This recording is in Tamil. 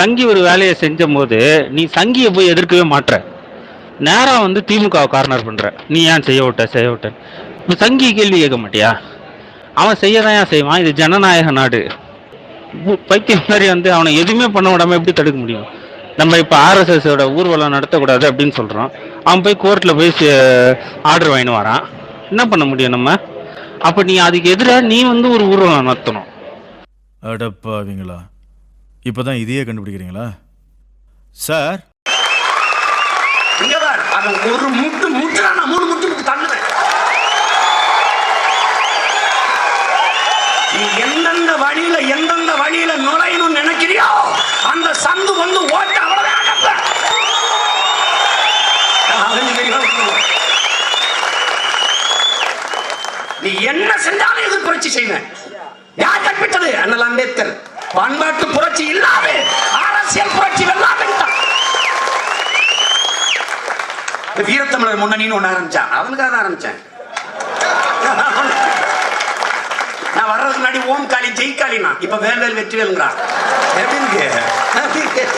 சங்கி ஒரு வேலையை செஞ்ச போது நீ சங்கியை போய் எதிர்க்கவே மாட்ற. நேரா வந்து திமுக கார்னர் பண்ற. நீ ஏன் செய்ய விட்ட இப்ப சங்கி கேள்வி கேட்க மாட்டியா? அவன் செய்யதான் ஏன் செய்வான்? இது ஜனநாயக நாடு. பைத்தியம் மாதிரி வந்து அவனை எதுவுமே பண்ண விடாம எப்படி தடுக்க முடியும்? நம்ம இப்ப ஆர்எஸ்எஸோட ஊர்வலம் நடத்தக்கூடாது அப்படின்னு சொல்றோம். அவன் போய் கோர்ட்ல போய் ஆர்டர் வாங்கிட்டு வரான். என்ன பண்ண முடியும் நம்ம? அப்ப நீ அதுக்கு எதிராக நீ வந்து ஒரு ஊர்வலம் நடத்தணும். அடப்பாவீங்களா, இப்பதான் இதையே கண்டுபிடிக்கிறீங்களா சார்? ஒரு முட்டு முட்டு நான் 3 முட்டு தள்ளுவேன். நீ எந்தெந்த வழியில நுழையணும் நினைக்கிறியோ அந்த சந்து வந்து ஓட்ட அவ்வளவுதான். நீ என்ன செஞ்சாலும் எதிர் புரட்சி செய்வேன். யார் கற்பித்தது? அண்ணல் அம்பேத்கர். பண்பாட்டு புரட்சி இல்லாத அரசியல் புரட்சி வெல்லாத வீரத்தமிழர் முன்னணின்னு ஒண்ணு ஆரம்பிச்சான். அவனுக்காக தான் ஆரம்பிச்சேன். நான் வர்றதுக்கு முன்னாடி ஓம் காளி ஜெய் காளினா, இப்ப வேல்வேல் வெற்றிவேல்ங்கிறான். எப்படி இருக்கு?